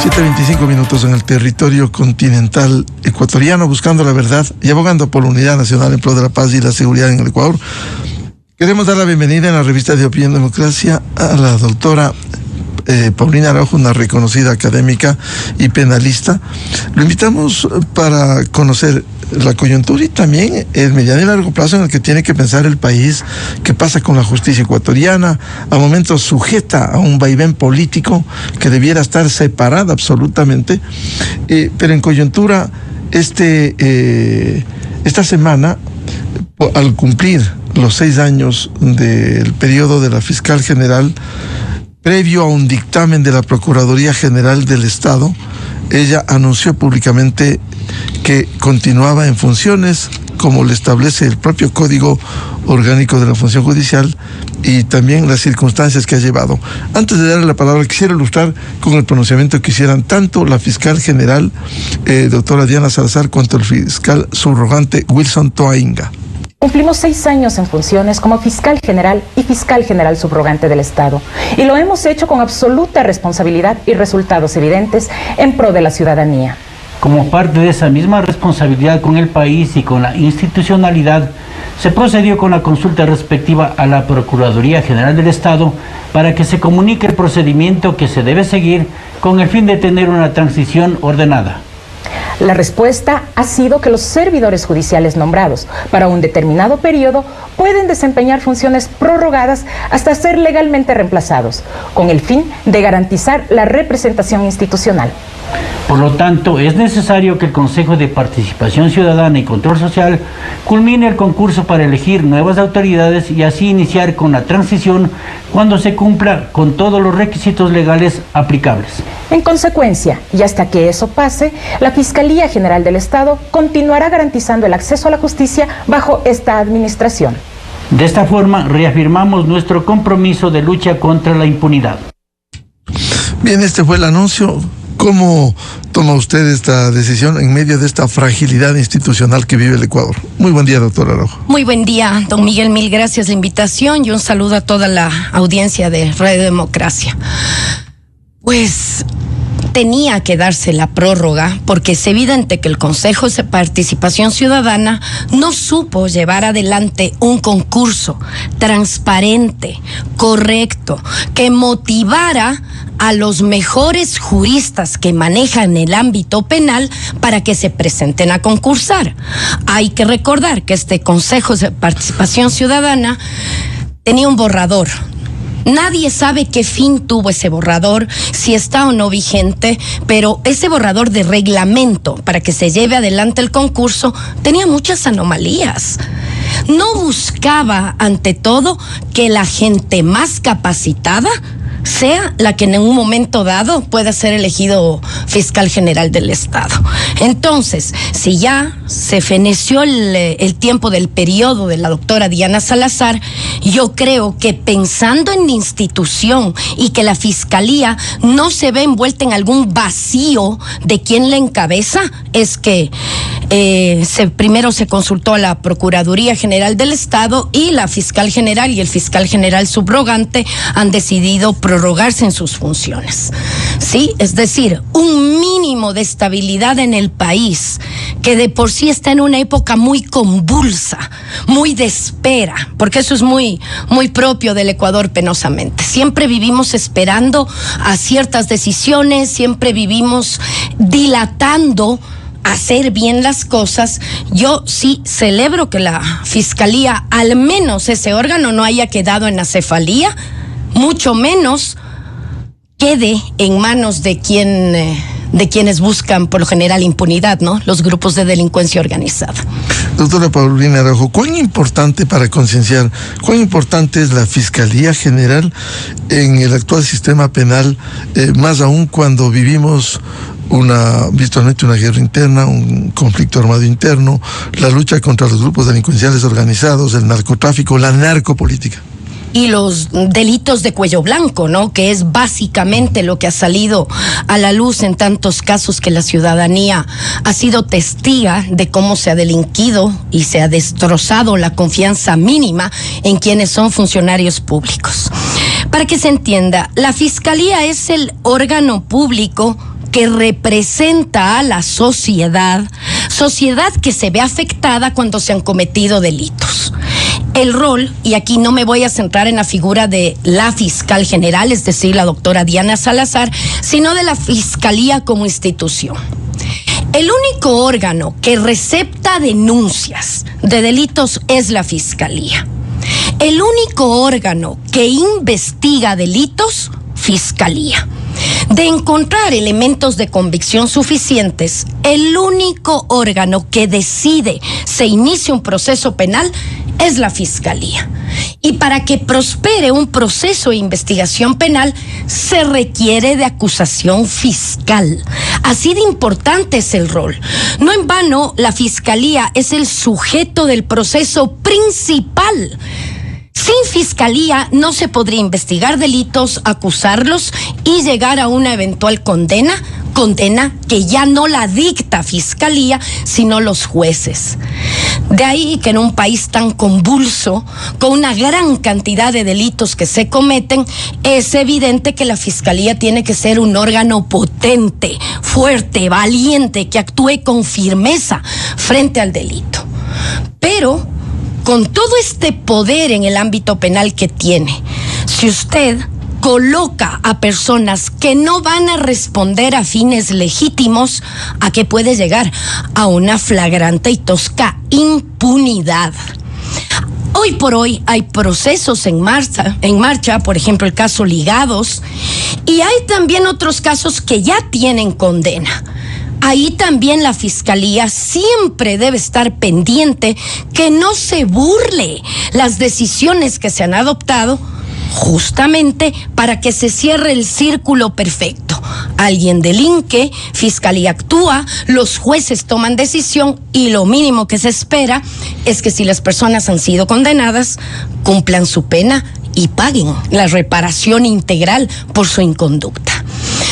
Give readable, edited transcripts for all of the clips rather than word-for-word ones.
7:25 en el territorio continental ecuatoriano, buscando la verdad y abogando por la unidad nacional en pro de la paz y la seguridad en el Ecuador. Queremos dar la bienvenida en la revista de Opinión Democracia a la doctora Paulina Araujo, una reconocida académica y penalista. Lo invitamos para conocer la coyuntura y también el mediano y largo plazo en el que tiene que pensar el país, qué pasa con la justicia ecuatoriana, a momentos sujeta a un vaivén político que debiera estar separada absolutamente, pero en coyuntura esta semana, al cumplir los 6 años del periodo de la fiscal general, previo a un dictamen de la Procuraduría General del Estado, ella anunció públicamente que continuaba en funciones como le establece el propio Código Orgánico de la Función Judicial y también las circunstancias que ha llevado. Antes de darle la palabra, quisiera ilustrar con el pronunciamiento que hicieran tanto la fiscal general, doctora Diana Salazar, cuanto el fiscal subrogante Wilson Toainga. Cumplimos 6 años en funciones como fiscal general y fiscal general subrogante del Estado, y lo hemos hecho con absoluta responsabilidad y resultados evidentes en pro de la ciudadanía. Como parte de esa misma responsabilidad con el país y con la institucionalidad, se procedió con la consulta respectiva a la Procuraduría General del Estado para que se comunique el procedimiento que se debe seguir con el fin de tener una transición ordenada. La respuesta ha sido que los servidores judiciales nombrados para un determinado periodo pueden desempeñar funciones prorrogadas hasta ser legalmente reemplazados, con el fin de garantizar la representación institucional. Por lo tanto, es necesario que el Consejo de Participación Ciudadana y Control Social culmine el concurso para elegir nuevas autoridades y así iniciar con la transición cuando se cumpla con todos los requisitos legales aplicables. En consecuencia, y hasta que eso pase, la Fiscalía General del Estado continuará garantizando el acceso a la justicia bajo esta administración. De esta forma, reafirmamos nuestro compromiso de lucha contra la impunidad. Bien, este fue el anuncio. ¿Cómo toma usted esta decisión en medio de esta fragilidad institucional que vive el Ecuador? Muy buen día, doctora Araujo. Muy buen día, don Miguel. Mil gracias por la invitación y un saludo a toda la audiencia de Radio Democracia. Pues tenía que darse la prórroga porque es evidente que el Consejo de Participación Ciudadana no supo llevar adelante un concurso transparente, correcto, que motivara a los mejores juristas que manejan el ámbito penal para que se presenten a concursar. Hay que recordar que este Consejo de Participación Ciudadana tenía un borrador. Nadie sabe qué fin tuvo ese borrador, si está o no vigente, pero ese borrador de reglamento para que se lleve adelante el concurso tenía muchas anomalías. No buscaba, ante todo, que la gente más capacitada sea la que en un momento dado pueda ser elegido fiscal general del Estado. Entonces, si ya se feneció el tiempo del periodo de la doctora Diana Salazar, yo creo que pensando en la institución y que la fiscalía no se ve envuelta en algún vacío de quién la encabeza, es que primero se consultó a la Procuraduría General del Estado y la fiscal general y el fiscal general subrogante han decidido prorrogarse en sus funciones. Sí, es decir, un mínimo de estabilidad en el país que de por sí está en una época muy convulsa, muy de espera, porque eso es muy propio del Ecuador penosamente. Siempre vivimos esperando a ciertas decisiones, siempre vivimos dilatando hacer bien las cosas. Yo sí celebro que la Fiscalía, al menos ese órgano, no haya quedado en acefalía, mucho menos quede en manos de quienes buscan por lo general impunidad, ¿no? Los grupos de delincuencia organizada. Doctora Paulina Araujo, ¿cuán importante, para concienciar, cuán importante es la Fiscalía General en el actual sistema penal, más aún cuando vivimos virtualmente una guerra interna, un conflicto armado interno, la lucha contra los grupos delincuenciales organizados, el narcotráfico, la narcopolítica? Y los delitos de cuello blanco, ¿no? Que es básicamente lo que ha salido a la luz en tantos casos que la ciudadanía ha sido testiga de cómo se ha delinquido y se ha destrozado la confianza mínima en quienes son funcionarios públicos. Para que se entienda, la Fiscalía es el órgano público que representa a la sociedad que se ve afectada cuando se han cometido delitos. El rol, y aquí no me voy a centrar en la figura de la fiscal general, es decir, la doctora Diana Salazar, sino de la Fiscalía como institución. El único órgano que recepta denuncias de delitos es la Fiscalía. El único órgano que investiga delitos, Fiscalía. De encontrar elementos de convicción suficientes, el único órgano que decide se inicia un proceso penal es la Fiscalía. Y para que prospere un proceso de investigación penal, se requiere de acusación fiscal. Así de importante es el rol. No en vano, la Fiscalía es el sujeto del proceso principal. Sin Fiscalía no se podría investigar delitos, acusarlos y llegar a una eventual condena que ya no la dicta Fiscalía, sino los jueces. De ahí que en un país tan convulso, con una gran cantidad de delitos que se cometen, es evidente que la Fiscalía tiene que ser un órgano potente, fuerte, valiente, que actúe con firmeza frente al delito. Pero con todo este poder en el ámbito penal que tiene, si usted coloca a personas que no van a responder a fines legítimos, ¿a qué puede llegar? A una flagrante y tosca impunidad. Hoy por hoy hay procesos en marcha, por ejemplo el caso Ligados, y hay también otros casos que ya tienen condena. Ahí también la Fiscalía siempre debe estar pendiente que no se burle las decisiones que se han adoptado, justamente para que se cierre el círculo perfecto. Alguien delinque, Fiscalía actúa, los jueces toman decisión y lo mínimo que se espera es que si las personas han sido condenadas, cumplan su pena y paguen la reparación integral por su inconducta.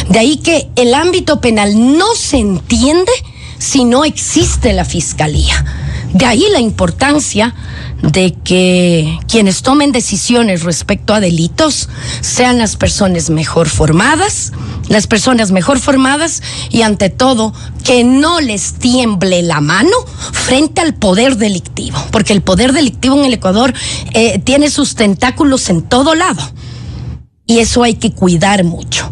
De ahí que el ámbito penal no se entiende si no existe la Fiscalía. De ahí la importancia de que quienes tomen decisiones respecto a delitos sean las personas mejor formadas y ante todo que no les tiemble la mano frente al poder delictivo, porque el poder delictivo en el Ecuador tiene sus tentáculos en todo lado. Y eso hay que cuidar mucho.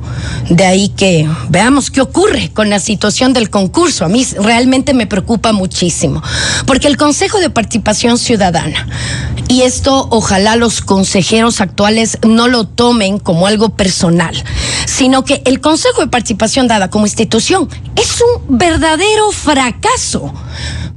De ahí que veamos qué ocurre con la situación del concurso. A mí realmente me preocupa muchísimo, porque el Consejo de Participación Ciudadana, y esto ojalá los consejeros actuales no lo tomen como algo personal, sino que el Consejo de Participación dada como institución es un verdadero fracaso.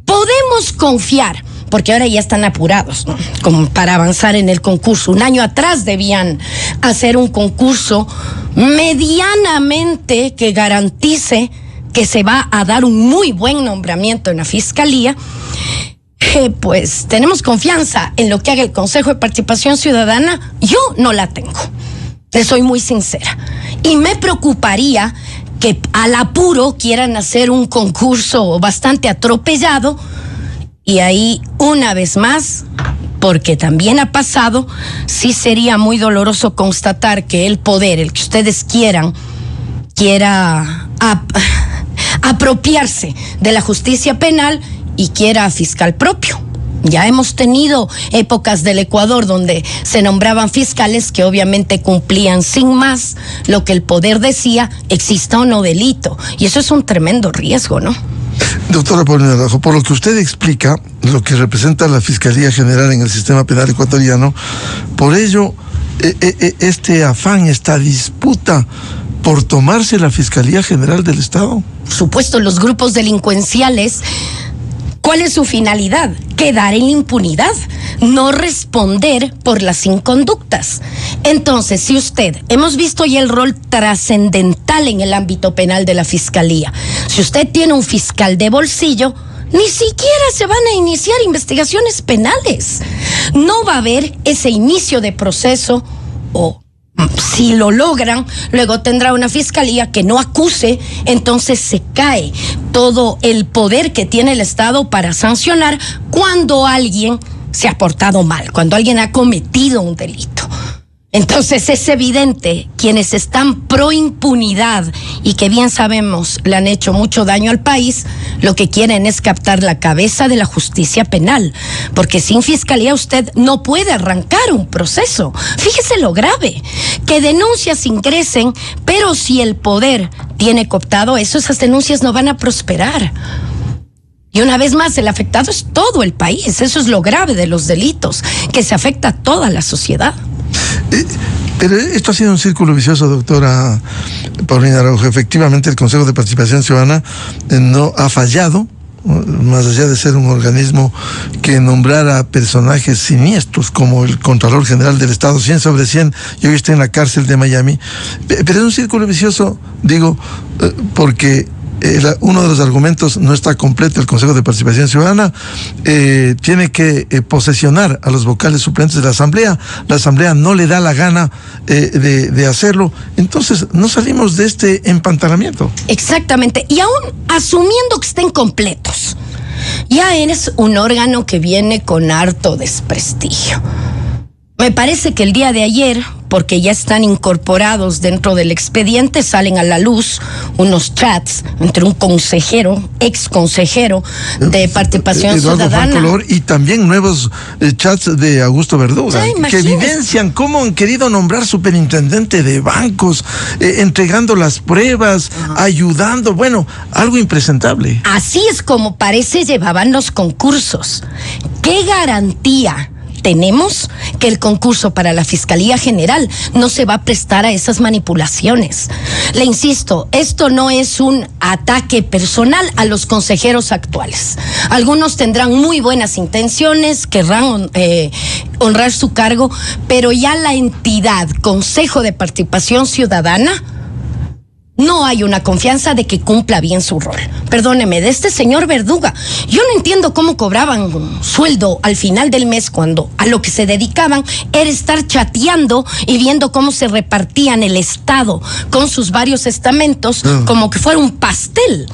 Podemos confiar, porque ahora ya están apurados, ¿no?, como para avanzar en el concurso. Un año atrás debían hacer un concurso medianamente que garantice que se va a dar un muy buen nombramiento en la Fiscalía. Pues tenemos confianza en lo que haga el Consejo de Participación Ciudadana. Yo no la tengo, les soy muy sincera, y me preocuparía que al apuro quieran hacer un concurso bastante atropellado. Y ahí, una vez más, porque también ha pasado, sí sería muy doloroso constatar que el poder, el que ustedes quiera apropiarse de la justicia penal y quiera fiscal propio. Ya hemos tenido épocas del Ecuador donde se nombraban fiscales que obviamente cumplían sin más lo que el poder decía, exista o no delito. Y eso es un tremendo riesgo, ¿no? Doctora Paulina Araujo, por lo que usted explica, lo que representa la Fiscalía General en el sistema penal ecuatoriano, por ello, este afán, esta disputa por tomarse la Fiscalía General del Estado. Por supuesto, los grupos delincuenciales, ¿cuál es su finalidad? Quedar en la impunidad, no responder por las inconductas. Entonces, si hemos visto ya el rol trascendental en el ámbito penal de la Fiscalía. Si usted tiene un fiscal de bolsillo, ni siquiera se van a iniciar investigaciones penales. No va a haber ese inicio de proceso, o si lo logran, luego tendrá una fiscalía que no acuse, entonces se cae todo el poder que tiene el Estado para sancionar cuando alguien se ha portado mal, cuando alguien ha cometido un delito. Entonces es evidente, quienes están pro impunidad y que bien sabemos le han hecho mucho daño al país, lo que quieren es captar la cabeza de la justicia penal, porque sin fiscalía usted no puede arrancar un proceso. Fíjese lo grave, que denuncias ingresen, pero si el poder tiene cooptado eso, esas denuncias no van a prosperar. Y una vez más, el afectado es todo el país. Eso es lo grave de los delitos, que se afecta a toda la sociedad. Pero esto ha sido un círculo vicioso, doctora Paulina Araujo. Efectivamente, el Consejo de Participación Ciudadana no ha fallado, más allá de ser un organismo que nombrara personajes siniestros como el Contralor General del Estado, 100 sobre 100, y hoy está en la cárcel de Miami. Pero es un círculo vicioso, digo, porque uno de los argumentos no está completo. El Consejo de Participación Ciudadana tiene que posesionar a los vocales suplentes de la Asamblea no le da la gana de hacerlo, entonces no salimos de este empantanamiento. Exactamente, y aún asumiendo que estén completos, ya eres un órgano que viene con harto desprestigio. Me parece que el día de ayer, porque ya están incorporados dentro del expediente, salen a la luz unos chats entre un consejero, ex consejero de Participación Ciudadana. Color, y también nuevos chats de Augusto Verduga, que evidencian cómo han querido nombrar superintendente de bancos, entregando las pruebas, ayudando, bueno, algo impresentable. Así es como parece llevaban los concursos. ¿Qué garantía tenemos que el concurso para la Fiscalía General no se va a prestar a esas manipulaciones? Le insisto, esto no es un ataque personal a los consejeros actuales. Algunos tendrán muy buenas intenciones, querrán honrar su cargo, pero ya la entidad Consejo de Participación Ciudadana, no hay una confianza de que cumpla bien su rol. Perdóneme, de este señor Verduga, yo no entiendo cómo cobraban un sueldo al final del mes cuando a lo que se dedicaban era estar chateando y viendo cómo se repartían el Estado con sus varios estamentos como que fuera un pastel.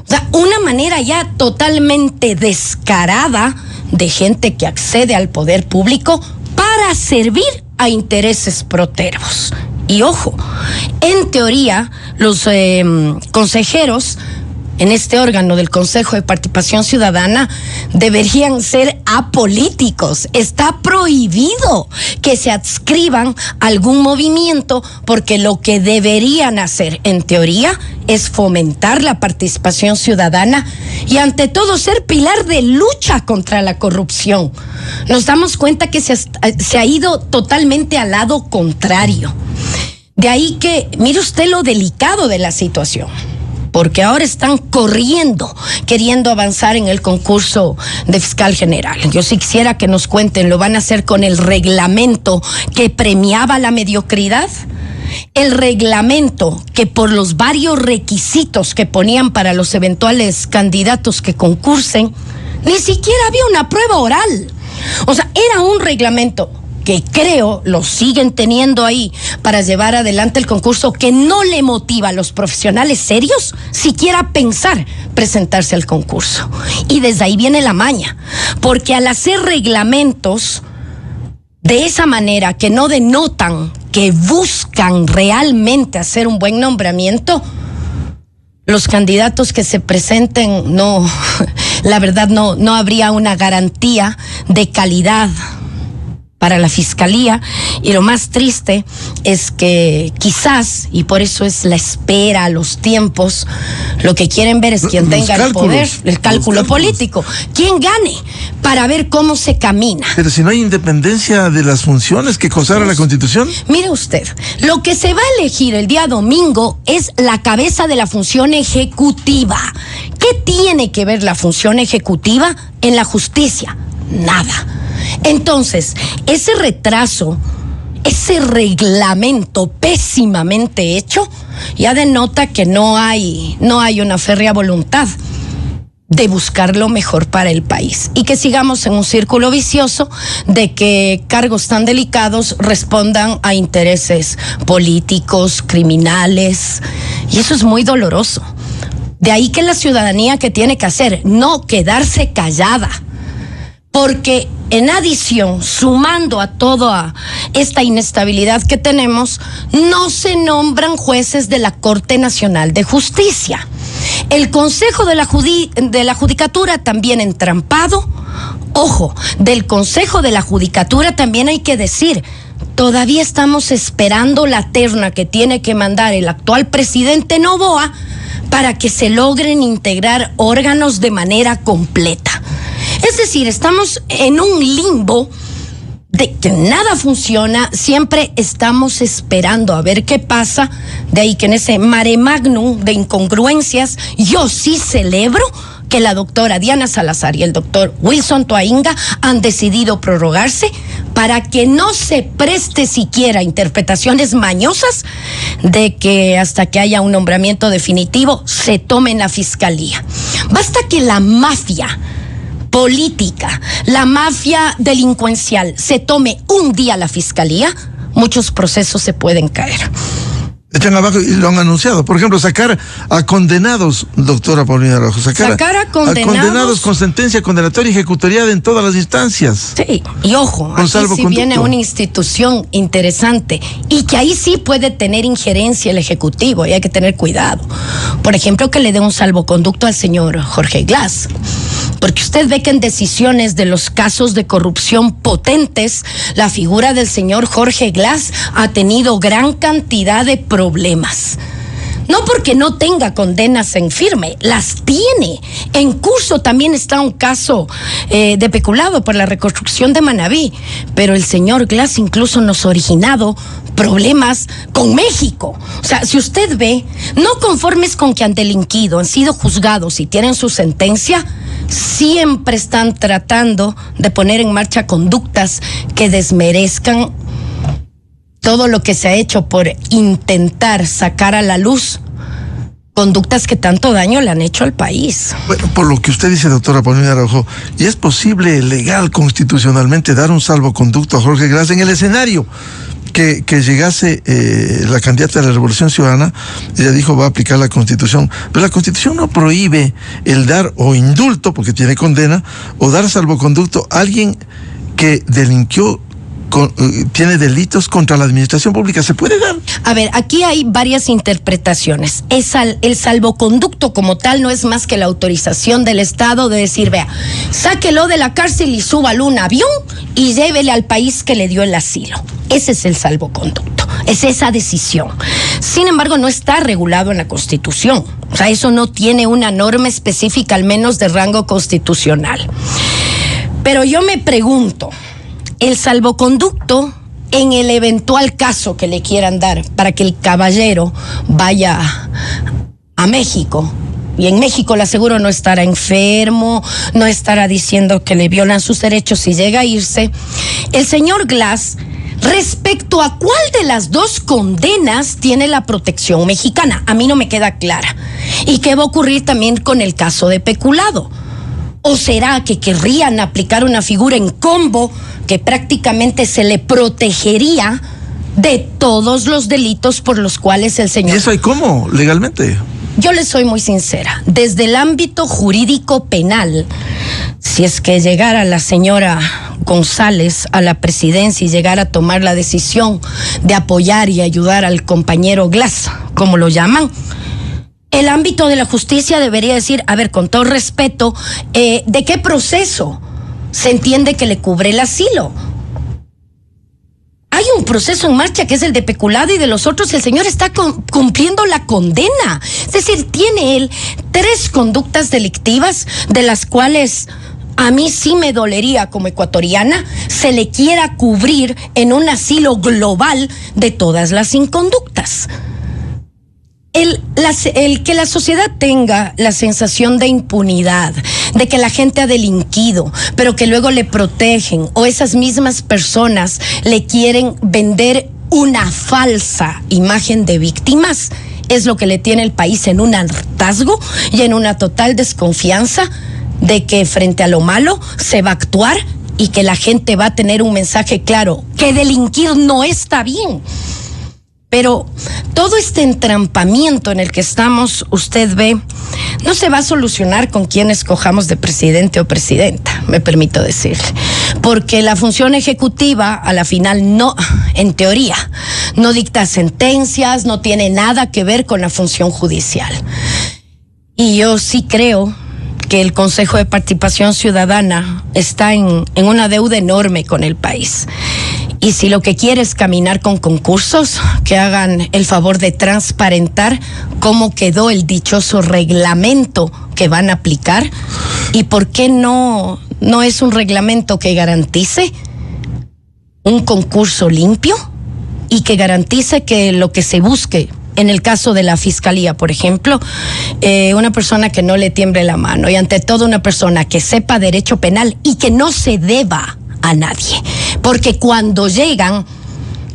O sea, una manera ya totalmente descarada de gente que accede al poder público para servir a intereses protervos. Y ojo, en teoría, los consejeros en este órgano del Consejo de Participación Ciudadana deberían ser apolíticos. Está prohibido que se adscriban a algún movimiento, porque lo que deberían hacer, en teoría, es fomentar la participación ciudadana y ante todo ser pilar de lucha contra la corrupción. Nos damos cuenta que se ha ido totalmente al lado contrario. De ahí que, mire usted lo delicado de la situación, porque ahora están corriendo, queriendo avanzar en el concurso de fiscal general. Yo sí quisiera que nos cuenten, ¿lo van a hacer con el reglamento que premiaba la mediocridad? El reglamento que por los varios requisitos que ponían para los eventuales candidatos que concursen, ni siquiera había una prueba oral. O sea, era un reglamento que creo lo siguen teniendo ahí para llevar adelante el concurso, que no le motiva a los profesionales serios siquiera pensar presentarse al concurso. Y desde ahí viene la maña, porque al hacer reglamentos de esa manera que no denotan que buscan realmente hacer un buen nombramiento, los candidatos que se presenten, no, la verdad no habría una garantía de calidad para la fiscalía. Y lo más triste es que quizás, y por eso es la espera, los tiempos, lo que quieren ver es quién tenga el poder, el cálculo político, quién gane, para ver cómo se camina. Pero si no hay independencia de las funciones que consagra la Constitución. Mire usted, lo que se va a elegir el día domingo es la cabeza de la función ejecutiva. ¿Qué tiene que ver la función ejecutiva en la justicia? Nada. Entonces, ese retraso, ese reglamento pésimamente hecho, ya denota que no hay una férrea voluntad de buscar lo mejor para el país, y que sigamos en un círculo vicioso de que cargos tan delicados respondan a intereses políticos, criminales, y eso es muy doloroso. De ahí que la ciudadanía, que tiene que hacer, no quedarse callada, porque en adición, sumando a toda esta inestabilidad que tenemos, no se nombran jueces de la Corte Nacional de Justicia. El Consejo de la Judicatura también entrampado. Ojo, del Consejo de la Judicatura también hay que decir, todavía estamos esperando la terna que tiene que mandar el actual presidente Noboa para que se logren integrar órganos de manera completa. Es decir, estamos en un limbo de que nada funciona, siempre estamos esperando a ver qué pasa, de ahí que en ese mare magnum de incongruencias, yo sí celebro que la doctora Diana Salazar y el doctor Wilson Toainga han decidido prorrogarse para que no se preste siquiera interpretaciones mañosas de que hasta que haya un nombramiento definitivo se tome en la fiscalía. Basta que la mafia política, la mafia delincuencial se tome un día la fiscalía, muchos procesos se pueden caer. Echan abajo y lo han anunciado. Por ejemplo, sacar a condenados, doctora Paulina Araujo, sacar a condenados con sentencia condenatoria y ejecutoriada en todas las instancias. Sí, y ojo, aquí sí viene una institución interesante y que ahí sí puede tener injerencia el Ejecutivo y hay que tener cuidado. Por ejemplo, que le dé un salvoconducto al señor Jorge Glass. Porque usted ve que en decisiones de los casos de corrupción potentes, la figura del señor Jorge Glass ha tenido gran cantidad de problemas. No porque no tenga condenas en firme, las tiene. En curso también está un caso de peculado por la reconstrucción de Manabí, pero el señor Glass incluso nos ha originado problemas con México. O sea, si usted ve, no conformes con que han delinquido, han sido juzgados y tienen su sentencia, siempre están tratando de poner en marcha conductas que desmerezcan todo lo que se ha hecho por intentar sacar a la luz conductas que tanto daño le han hecho al país. Bueno, por lo que usted dice, doctora Paulina Araujo, ¿y es posible legal, constitucionalmente, dar un salvoconducto a Jorge Glass en el escenario que llegase la candidata de la Revolución Ciudadana? Ella dijo va a aplicar la Constitución, pero la Constitución no prohíbe el dar o indulto, porque tiene condena, o dar salvoconducto a alguien que delinquió, tiene delitos contra la administración pública. ¿Se puede dar? A ver, aquí hay varias interpretaciones. El salvoconducto como tal no es más que la autorización del Estado de decir, vea, sáquelo de la cárcel y súbalo a un avión y llévele al país que le dio el asilo. Ese es el salvoconducto, es esa decisión. Sin embargo, no está regulado en la Constitución. O sea, eso no tiene una norma específica, al menos de rango constitucional. Pero yo me pregunto, el salvoconducto, en el eventual caso que le quieran dar para que el caballero vaya a México, y en México le aseguro no estará enfermo, no estará diciendo que le violan sus derechos si llega a irse, el señor Glass, respecto a cuál de las dos condenas tiene la protección mexicana, a mí no me queda clara. ¿Y qué va a ocurrir también con el caso de peculado? ¿O será que querrían aplicar una figura en combo que prácticamente se le protegería de todos los delitos por los cuales el señor... ¿Y eso hay cómo, legalmente? Yo les soy muy sincera. Desde el ámbito jurídico penal, si es que llegara la señora González a la presidencia y llegara a tomar la decisión de apoyar y ayudar al compañero Glass, como lo llaman, el ámbito de la justicia debería decir, a ver, con todo respeto, ¿de qué proceso se entiende que le cubre el asilo? Hay un proceso en marcha que es el de peculado y de los otros el señor está cumpliendo la condena. Es decir, tiene él 3 conductas delictivas de las cuales a mí sí me dolería como ecuatoriana se le quiera cubrir en un asilo global de todas las inconductas. El que la sociedad tenga la sensación de impunidad, de que la gente ha delinquido, pero que luego le protegen, o esas mismas personas le quieren vender una falsa imagen de víctimas, es lo que le tiene el país en un hartazgo y en una total desconfianza de que frente a lo malo se va a actuar y que la gente va a tener un mensaje claro, que delinquir no está bien. Pero todo este entrampamiento en el que estamos, usted ve, no se va a solucionar con quien escojamos de presidente o presidenta, me permito decirle. porque la función ejecutiva a la final no, en teoría, no dicta sentencias, no tiene nada que ver con la función judicial. Y yo sí creo que el Consejo de Participación Ciudadana está en una deuda enorme con el país. Y si lo que quiere es caminar con concursos, que hagan el favor de transparentar cómo quedó el dichoso reglamento que van a aplicar y por qué no es un reglamento que garantice un concurso limpio y que garantice que lo que se busque, en el caso de la fiscalía, por ejemplo, una persona que no le tiemble la mano y ante todo una persona que sepa derecho penal y que no se deba a nadie. Porque cuando llegan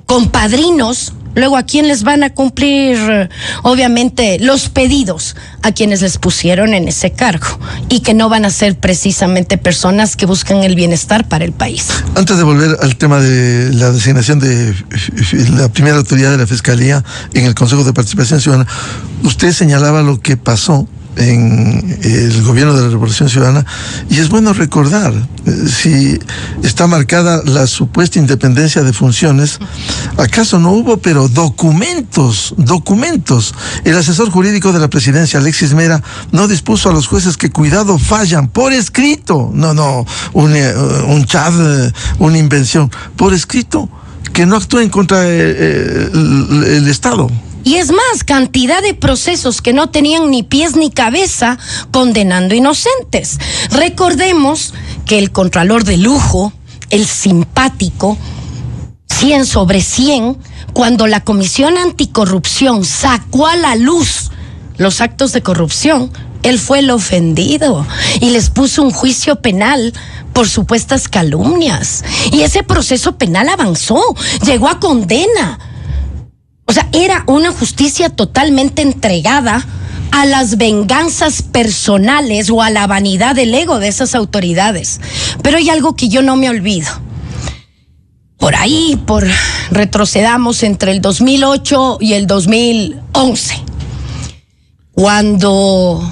con padrinos, luego a quién les van a cumplir, obviamente, los pedidos a quienes les pusieron en ese cargo y que no van a ser precisamente personas que buscan el bienestar para el país. Antes de volver al tema de la designación de la primera autoridad de la Fiscalía en el Consejo de Participación Ciudadana, usted señalaba lo que pasó en el gobierno de la Revolución Ciudadana, y es bueno recordar, si está marcada la supuesta independencia de funciones, ¿acaso no hubo, pero documentos? El asesor jurídico de la presidencia, Alexis Mera, no dispuso a los jueces que cuidado fallan, por escrito, un chat, una invención, por escrito, que no actúen contra el Estado. Y es más, cantidad de procesos que no tenían ni pies ni cabeza condenando inocentes. Recordemos que el contralor de lujo, el simpático, 100 sobre 100, cuando la Comisión Anticorrupción sacó a la luz los actos de corrupción, él fue el ofendido y les puso un juicio penal por supuestas calumnias. Y ese proceso penal avanzó, llegó a condena. O sea, era una justicia totalmente entregada a las venganzas personales o a la vanidad del ego de esas autoridades. Pero hay algo que yo no me olvido. Retrocedamos entre el 2008 y el 2011, cuando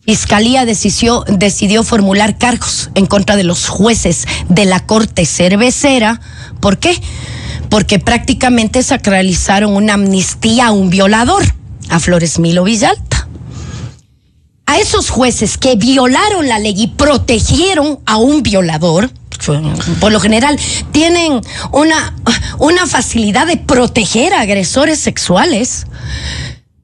Fiscalía decidió formular cargos en contra de los jueces de la Corte Cervecera. ¿Por qué? Porque prácticamente sacralizaron una amnistía a un violador, a Flores Milo Villalta. A esos jueces que violaron la ley y protegieron a un violador, por lo general tienen una facilidad de proteger a agresores sexuales,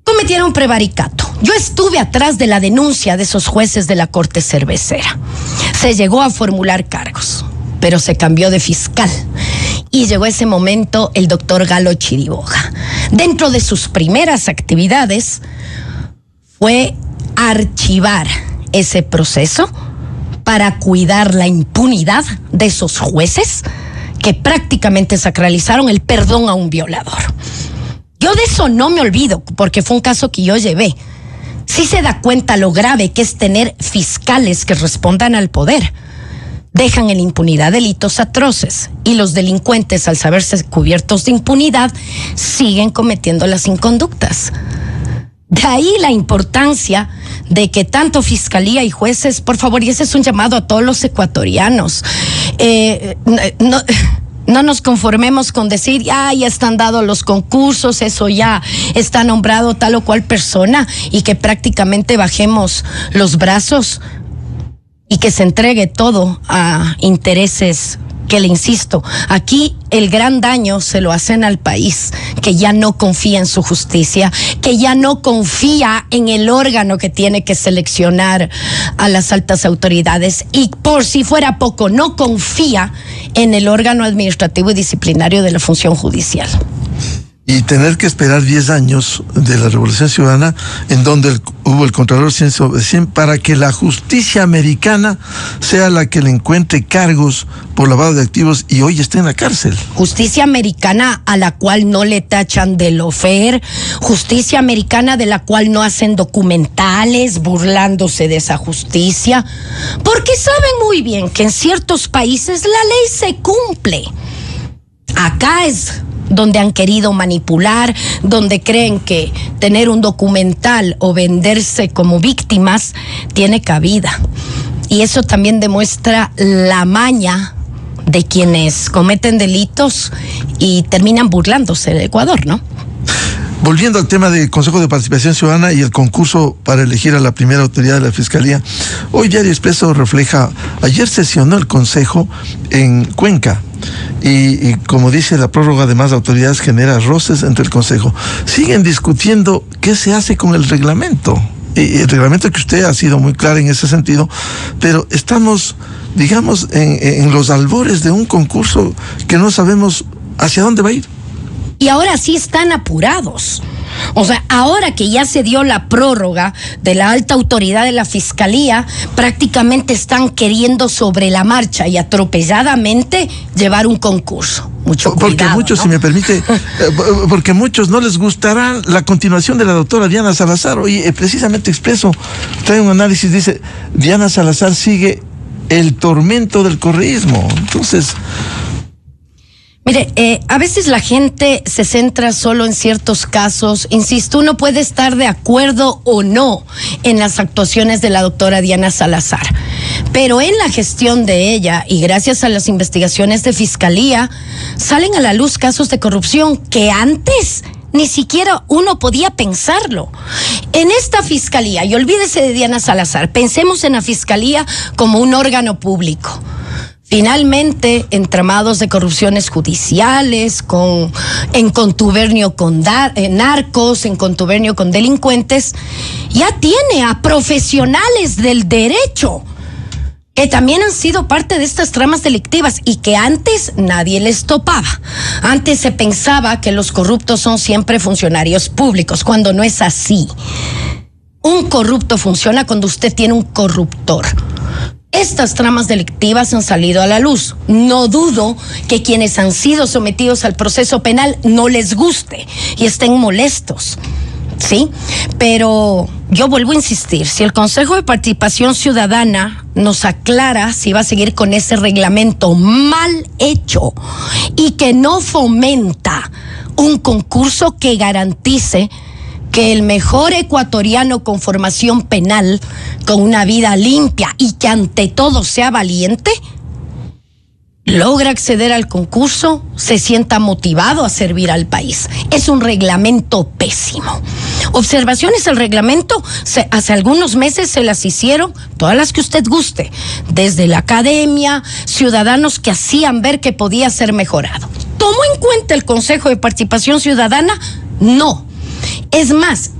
cometieron prevaricato. Yo estuve atrás de la denuncia de esos jueces de la Corte Cervecera. Se llegó a formular cargos, pero se cambió de fiscal. Y llegó ese momento el doctor Galo Chiriboga. Dentro de sus primeras actividades fue archivar ese proceso para cuidar la impunidad de esos jueces que prácticamente sacralizaron el perdón a un violador. Yo de eso no me olvido, porque fue un caso que yo llevé. Sí se da cuenta lo grave que es tener fiscales que respondan al poder. Dejan en impunidad delitos atroces y los delincuentes, al saberse cubiertos de impunidad, siguen cometiendo las inconductas. De ahí la importancia de que tanto fiscalía y jueces, por favor, y ese es un llamado a todos los ecuatorianos, no nos conformemos con decir, ya están dados los concursos, eso ya está nombrado tal o cual persona, y que prácticamente bajemos los brazos y que se entregue todo a intereses que, le insisto, aquí el gran daño se lo hacen al país, que ya no confía en su justicia, que ya no confía en el órgano que tiene que seleccionar a las altas autoridades, y por si fuera poco, no confía en el órgano administrativo y disciplinario de la función judicial. Y tener que esperar 10 años de la Revolución Ciudadana, en donde hubo el Contralor 100 sobre 100, para que la justicia americana sea la que le encuentre cargos por lavado de activos y hoy está en la cárcel. Justicia americana a la cual no le tachan de lofer, justicia americana de la cual no hacen documentales burlándose de esa justicia, porque saben muy bien que en ciertos países la ley se cumple. Acá es donde han querido manipular, donde creen que tener un documental o venderse como víctimas tiene cabida. Y eso también demuestra la maña de quienes cometen delitos y terminan burlándose del Ecuador, ¿no? Volviendo al tema del Consejo de Participación Ciudadana y el concurso para elegir a la primera autoridad de la Fiscalía, hoy Diario Expreso refleja, ayer sesionó el Consejo en Cuenca y como dice, la prórroga de más autoridades genera roces entre el Consejo. Siguen discutiendo qué se hace con el reglamento. El reglamento que usted ha sido muy claro en ese sentido, pero estamos, digamos, en los albores de un concurso que no sabemos hacia dónde va a ir. Y ahora sí están apurados. O sea, ahora que ya se dio la prórroga de la alta autoridad de la Fiscalía, prácticamente están queriendo sobre la marcha y atropelladamente llevar un concurso. Mucho cuidado, porque muchos, ¿no? Si me permite, porque muchos no les gustará la continuación de la doctora Diana Salazar. Hoy precisamente Expreso trae un análisis, dice, Diana Salazar sigue el tormento del correísmo. Entonces... Mire, a veces la gente se centra solo en ciertos casos. Insisto, uno puede estar de acuerdo o no en las actuaciones de la doctora Diana Salazar, pero en la gestión de ella y gracias a las investigaciones de Fiscalía salen a la luz casos de corrupción que antes ni siquiera uno podía pensarlo. En esta Fiscalía, y olvídese de Diana Salazar, pensemos en la Fiscalía como un órgano público. Finalmente, entramados de corrupciones judiciales, en contubernio con narcos, en contubernio con delincuentes, ya tiene a profesionales del derecho que también han sido parte de estas tramas delictivas y que antes nadie les topaba. Antes se pensaba que los corruptos son siempre funcionarios públicos, cuando no es así. Un corrupto funciona cuando usted tiene un corruptor. Estas tramas delictivas han salido a la luz. No dudo que quienes han sido sometidos al proceso penal no les guste y estén molestos, ¿sí? Pero yo vuelvo a insistir, si el Consejo de Participación Ciudadana nos aclara si va a seguir con ese reglamento mal hecho y que no fomenta un concurso que garantice que el mejor ecuatoriano con formación penal, con una vida limpia y que ante todo sea valiente, logra acceder al concurso, se sienta motivado a servir al país. Es un reglamento pésimo. Observaciones al reglamento, hace algunos meses se las hicieron, todas las que usted guste, desde la academia, ciudadanos que hacían ver que podía ser mejorado. ¿Tomó en cuenta el Consejo de Participación Ciudadana? No. Es más,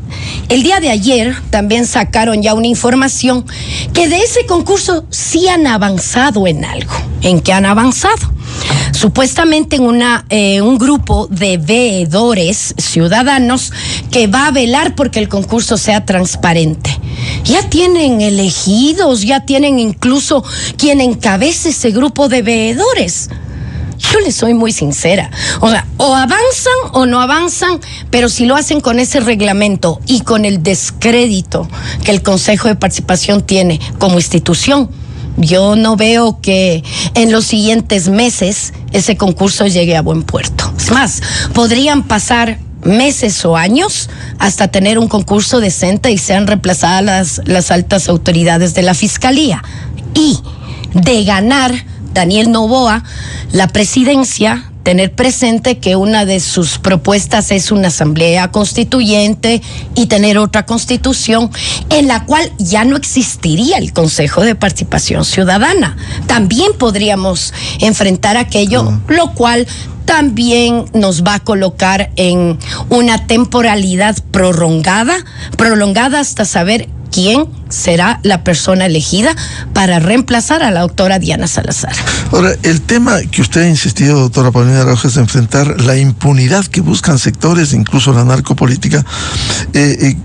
el día de ayer también sacaron ya una información que de ese concurso sí han avanzado en algo. ¿En qué han avanzado? Supuestamente en un grupo de veedores ciudadanos que va a velar porque el concurso sea transparente. Ya tienen elegidos, ya tienen incluso quien encabece ese grupo de veedores. Yo les soy muy sincera, o sea, o avanzan o no avanzan, pero si lo hacen con ese reglamento y con el descrédito que el Consejo de Participación tiene como institución, yo no veo que en los siguientes meses ese concurso llegue a buen puerto. Es más, podrían pasar meses o años hasta tener un concurso decente y sean reemplazadas las altas autoridades de la Fiscalía. Y de ganar Daniel Noboa la presidencia, tener presente que una de sus propuestas es una asamblea constituyente y tener otra constitución en la cual ya no existiría el Consejo de Participación Ciudadana. También podríamos enfrentar aquello, lo cual también nos va a colocar en una temporalidad prolongada hasta saber quién será la persona elegida para reemplazar a la doctora Diana Salazar. Ahora, el tema que usted ha insistido, doctora Paulina Araujo, es enfrentar la impunidad que buscan sectores, incluso la narcopolítica,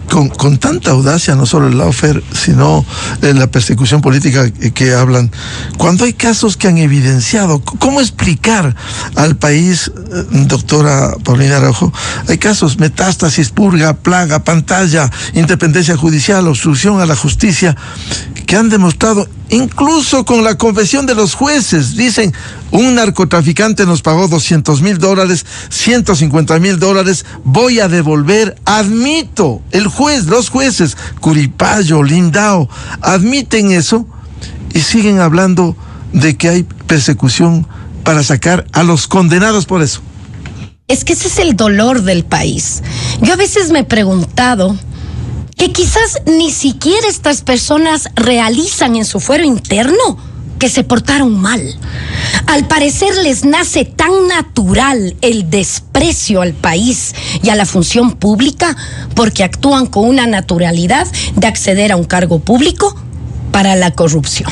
con tanta audacia, no solo el lawfare, sino la persecución política que hablan. Cuando hay casos que han evidenciado, ¿cómo explicar al país, doctora Paulina Araujo? Hay casos, metástasis, purga, plaga, pantalla, independencia judicial, obstrucción a la justicia, que han demostrado, incluso con la confesión de los jueces, dicen, un narcotraficante nos pagó $200,000, $150,000, voy a devolver, admito, los jueces, Curipayo, Lindao, admiten eso y siguen hablando de que hay persecución para sacar a los condenados por eso. Es que ese es el dolor del país. Yo a veces me he preguntado que quizás ni siquiera estas personas realizan en su fuero interno que se portaron mal. Al parecer les nace tan natural el desprecio al país y a la función pública porque actúan con una naturalidad de acceder a un cargo público para la corrupción.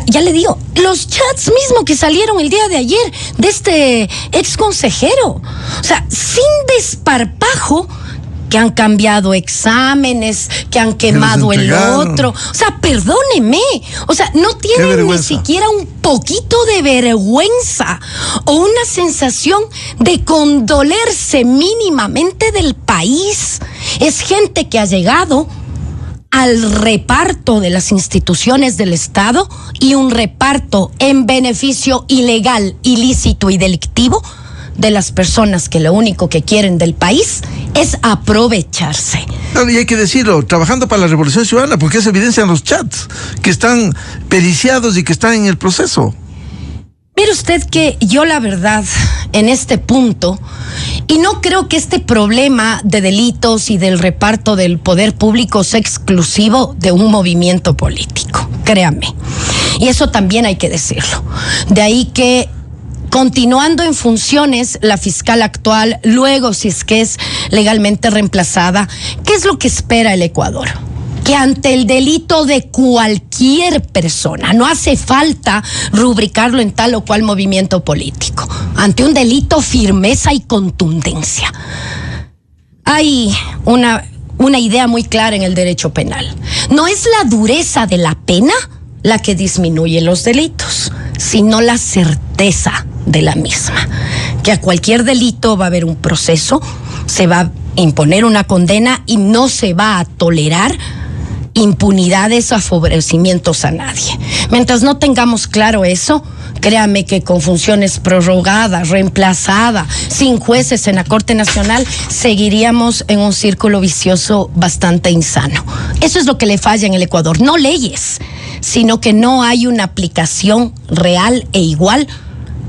Ya le digo, los chats mismo que salieron el día de ayer de este ex consejero, o sea, sin desparpajo, que han cambiado exámenes, que han quemado el otro. O sea, perdóneme. O sea, no tienen ni siquiera un poquito de vergüenza o una sensación de condolerse mínimamente del país. Es gente que ha llegado al reparto de las instituciones del Estado y un reparto en beneficio ilegal, ilícito y delictivo de las personas que lo único que quieren del país es aprovecharse. Y hay que decirlo, trabajando para la Revolución Ciudadana, porque eso evidencian los chats que están periciados y que están en el proceso. Mire usted que yo la verdad, en este punto, y no creo que este problema de delitos y del reparto del poder público sea exclusivo de un movimiento político, créame. Y eso también hay que decirlo. De ahí que continuando en funciones la fiscal actual, luego si es que es legalmente reemplazada, ¿qué es lo que espera el Ecuador? Que ante el delito de cualquier persona, no hace falta rubricarlo en tal o cual movimiento político, ante un delito, firmeza y contundencia. Hay una idea muy clara en el derecho penal. No es la dureza de la pena la que disminuye los delitos, sino la certeza de la misma. Que a cualquier delito va a haber un proceso, se va a imponer una condena y no se va a tolerar impunidades o favorecimientos a nadie. Mientras no tengamos claro eso, créame que con funciones prorrogadas, reemplazadas, sin jueces en la Corte Nacional, seguiríamos en un círculo vicioso bastante insano. Eso es lo que le falla en el Ecuador, no leyes, sino que no hay una aplicación real e igual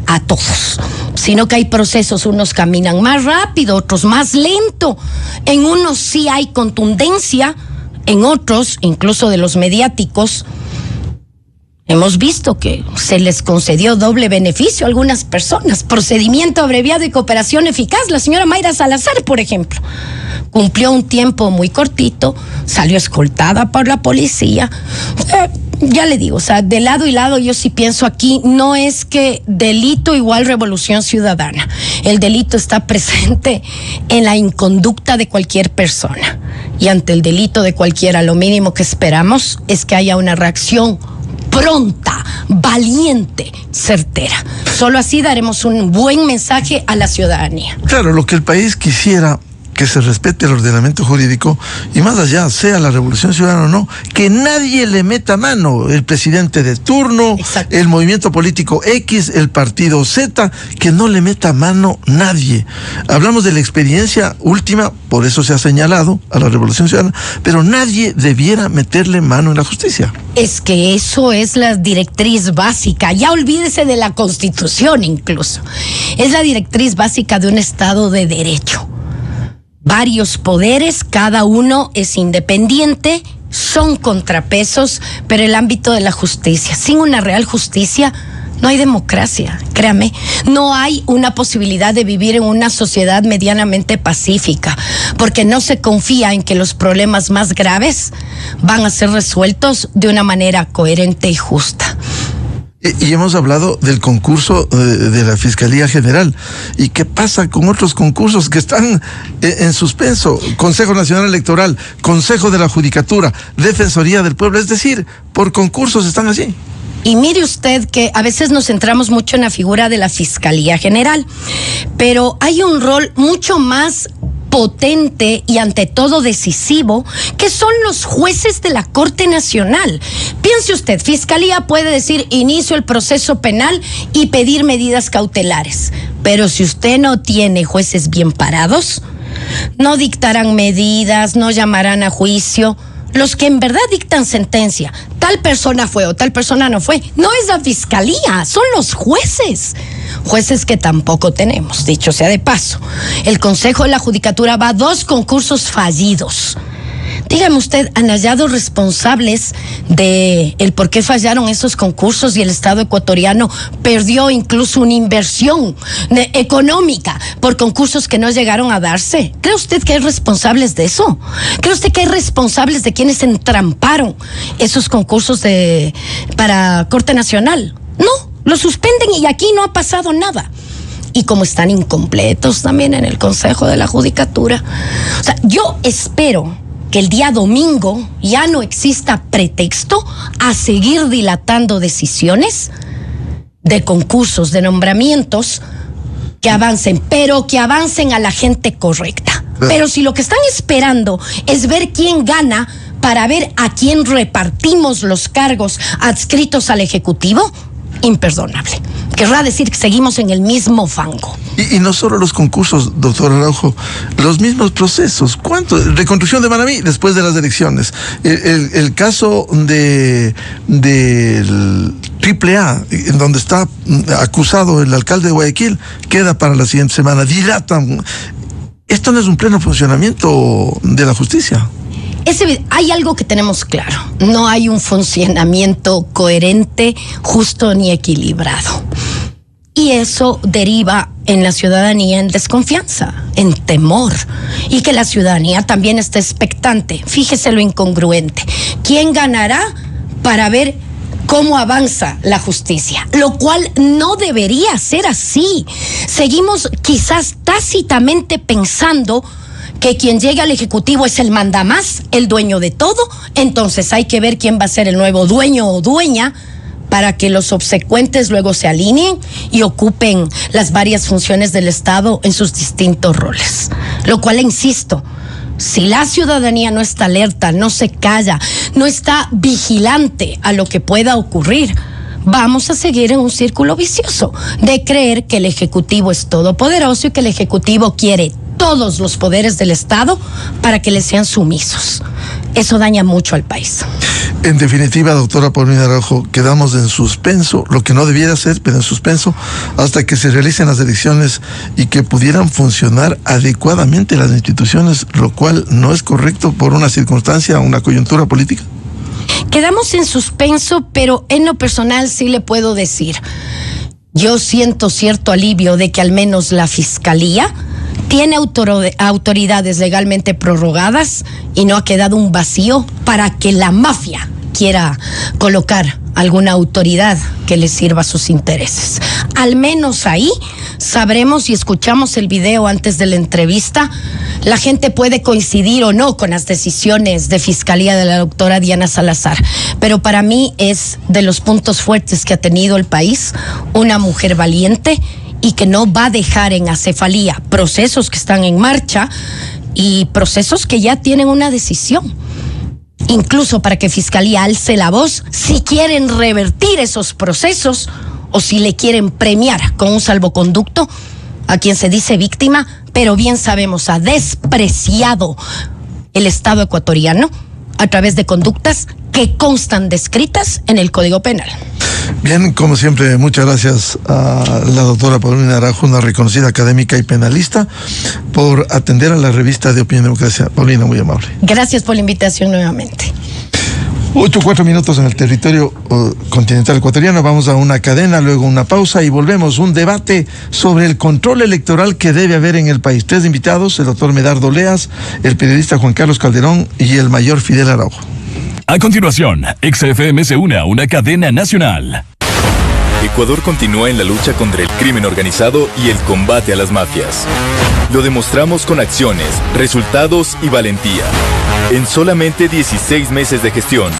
a todos, sino que hay procesos, unos caminan más rápido, otros más lento, en unos sí hay contundencia, en otros, incluso de los mediáticos, hemos visto que se les concedió doble beneficio a algunas personas, procedimiento abreviado y cooperación eficaz. La señora Mayra Salazar, por ejemplo, cumplió un tiempo muy cortito, salió escoltada por la policía. Ya le digo, o sea, de lado y lado yo sí pienso aquí, no es que delito igual revolución ciudadana. El delito está presente en la inconducta de cualquier persona. Y ante el delito de cualquiera, lo mínimo que esperamos es que haya una reacción pronta, valiente, certera. Solo así daremos un buen mensaje a la ciudadanía. Claro, lo que el país quisiera, que se respete el ordenamiento jurídico y más allá, sea la Revolución Ciudadana o no, que nadie le meta mano, el presidente de turno, exacto, el movimiento político X, el partido Z, que no le meta mano nadie. Hablamos de la experiencia última, por eso se ha señalado a la Revolución Ciudadana, pero nadie debiera meterle mano en la justicia. Es que eso es la directriz básica, ya olvídese de la Constitución incluso. Es la directriz básica de un Estado de Derecho. Varios poderes, cada uno es independiente, son contrapesos, pero el ámbito de la justicia, sin una real justicia, no hay democracia, créame. No hay una posibilidad de vivir en una sociedad medianamente pacífica, porque no se confía en que los problemas más graves van a ser resueltos de una manera coherente y justa. Y hemos hablado del concurso de la Fiscalía General. ¿Y qué pasa con otros concursos que están en suspenso? Consejo Nacional Electoral, Consejo de la Judicatura, Defensoría del Pueblo, es decir, por concursos están así. Y mire usted que a veces nos centramos mucho en la figura de la Fiscalía General, pero hay un rol mucho más potente y ante todo decisivo, que son los jueces de la Corte Nacional. Piense usted, Fiscalía puede decir inicio el proceso penal y pedir medidas cautelares, pero si usted no tiene jueces bien parados, no dictarán medidas, no llamarán a juicio. los que en verdad dictan sentencia, tal persona fue o tal persona no fue, no es la fiscalía, son los jueces. Jueces que tampoco tenemos, dicho sea de paso. El Consejo de la Judicatura va a 2 concursos fallidos. Dígame usted, ¿han hallado responsables de el por qué fallaron esos concursos y el Estado ecuatoriano perdió incluso una inversión económica por concursos que no llegaron a darse? ¿Cree usted que hay responsables de eso? ¿Cree usted que hay responsables de quienes entramparon esos concursos para Corte Nacional? No, los suspenden y aquí no ha pasado nada. Y como están incompletos también en el Consejo de la Judicatura. O sea, yo espero que el día domingo ya no exista pretexto a seguir dilatando decisiones de concursos, de nombramientos que avancen, pero que avancen a la gente correcta. Pero si lo que están esperando es ver quién gana para ver a quién repartimos los cargos adscritos al Ejecutivo, imperdonable. Querrá decir que seguimos en el mismo fango. Y no solo los concursos, doctor Araujo, los mismos procesos. ¿Cuánto? Reconstrucción de Manabí después de las elecciones. El caso del AAA, en donde está acusado el alcalde de Guayaquil, queda para la siguiente semana. Dilatan. Esto no es un pleno funcionamiento de la justicia. Hay algo que tenemos claro, no hay un funcionamiento coherente, justo ni equilibrado. Y eso deriva en la ciudadanía en desconfianza, en temor, y que la ciudadanía también está expectante. Fíjese lo incongruente. ¿Quién ganará para ver cómo avanza la justicia? Lo cual no debería ser así. Seguimos quizás tácitamente pensando que quien llegue al Ejecutivo es el mandamás, el dueño de todo. Entonces hay que ver quién va a ser el nuevo dueño o dueña para que los subsecuentes luego se alineen y ocupen las varias funciones del Estado en sus distintos roles. Lo cual, insisto, si la ciudadanía no está alerta, no se calla, no está vigilante a lo que pueda ocurrir, vamos a seguir en un círculo vicioso de creer que el Ejecutivo es todopoderoso y que el Ejecutivo quiere todos los poderes del Estado para que le sean sumisos. Eso daña mucho al país. En definitiva, doctora Paulina Araujo, quedamos en suspenso, lo que no debiera ser, pero en suspenso, hasta que se realicen las elecciones y que pudieran funcionar adecuadamente las instituciones, lo cual no es correcto por una circunstancia, una coyuntura política. Quedamos en suspenso, pero en lo personal sí le puedo decir, yo siento cierto alivio de que al menos la Fiscalía tiene autoridades legalmente prorrogadas y no ha quedado un vacío para que la mafia quiera colocar alguna autoridad que le sirva a sus intereses. Al menos ahí sabremos, y escuchamos el video antes de la entrevista, la gente puede coincidir o no con las decisiones de fiscalía de la doctora Diana Salazar, pero para mí es de los puntos fuertes que ha tenido el país, una mujer valiente y que no va a dejar en acefalía procesos que están en marcha y procesos que ya tienen una decisión. Incluso para que Fiscalía alce la voz si quieren revertir esos procesos o si le quieren premiar con un salvoconducto a quien se dice víctima, pero bien sabemos ha despreciado el Estado ecuatoriano a través de conductas que constan descritas en el Código Penal. Bien, como siempre, muchas gracias a la doctora Paulina Araujo, una reconocida académica y penalista, por atender a la revista de Opinión y Democracia. Paulina, muy amable. Gracias por la invitación nuevamente. 8:04 en el territorio continental ecuatoriano. Vamos a una cadena, luego una pausa y volvemos. Un debate sobre el control electoral que debe haber en el país. 3 invitados, el doctor Medardo Leas, el periodista Juan Carlos Calderón y el mayor Fidel Araujo. A continuación, XFM se une a una cadena nacional. Ecuador continúa en la lucha contra el crimen organizado y el combate a las mafias. Lo demostramos con acciones, resultados y valentía. En solamente 16 meses de gestión,